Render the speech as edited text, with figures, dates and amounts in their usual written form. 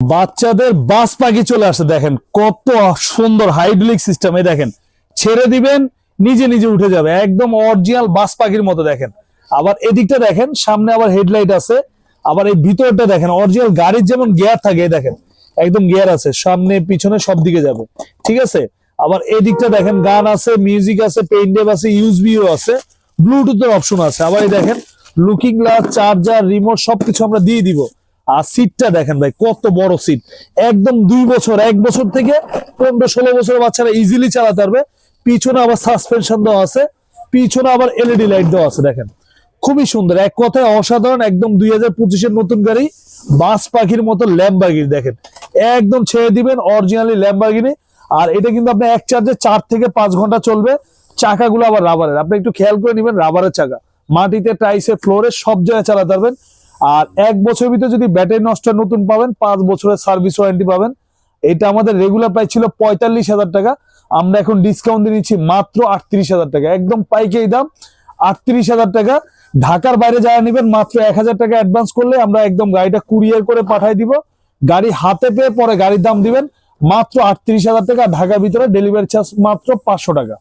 বাচ্চাদের বাস পাখি চলে আসে, দেখেন কত সুন্দর হাইড্রোলিক সিস্টেম। এই দেখেন ছেড়ে দিবেন নিজে নিজে উঠে যাবে, একদম অরিজিনাল বাস পাখির মতো। দেখেন আবার এদিকটা দেখেন, সামনে আবার হেডলাইট আছে। আবার এই ভিতরটা দেখেন অরিজিনাল গাড়ির যেমন গিয়ার থাকে, দেখেন একদম গিয়ার আছে, সামনে পিছনে সব দিকে যাবে, ঠিক আছে। আবার এদিকটা দেখেন গান আছে, মিউজিক আছে, পেন ড্রাইভ আছে, ইউএসবিও আছে, ব্লুটুথের অপশন আছে। আবার এই দেখেন লুকিং গ্লাস, চার্জার, রিমোট সবকিছু আমরা দিয়ে দিব। আর সিটটা দেখেন ভাই কত বড় সিট, একদম 2 বছর 1 বছর থেকে 15-16 বছরের বাচ্চারা ইজিলি চালাতে পারবে। পিছনে আবার সাসপেনশন দেওয়া আছে, পিছনে আবার এলইডি লাইট দেওয়া আছে। দেখেন খুবই সুন্দর, এক কথায় অসাধারণ, একদম 2025-এর নতুন গাড়ি, বাস পাখির মতো ল্যাম্বরগিনি। দেখেন একদম ছেড়ে দিবেন অরিজিনালি ল্যাম্বরগিনি। আর এটা কিন্তু আপনি এক চার্জে 4 থেকে 5 ঘন্টা চলবে। চাকাগুলো আবার রাবারের, আপনি একটু খেয়াল করে নেবেন, রাবারের চাকা, মাটিতে, টাইসে, ফ্লোরে সব জায়গায় চালাতে পারবেন। আর 1 বছরের ভিতরে যদি ব্যাটারি নষ্ট নতুন পাবেন, 5 বছরের সার্ভিস ওয়ারেন্টি পাবেন। এটা আমাদের রেগুলার প্রাইস ছিল 45,000 টাকা, আমরা এখন ডিসকাউন্ট দিয়ে নিচ্ছি মাত্র 38,000 টাকা, একদম পাইকারি দাম 38,000 টাকা। ঢাকার বাইরে যারা নেবেন মাত্র 1,000 টাকা অ্যাডভান্স করলে আমরা একদম গাড়িটা কুরিয়ার করে পাঠিয়ে দিব। গাড়ি হাতে পেয়ে পরে গাড়ির দাম দিবেন মাত্র 38,000 টাকা। ঢাকার ভিতরে ডেলিভারি চার্জ মাত্র 500 টাকা।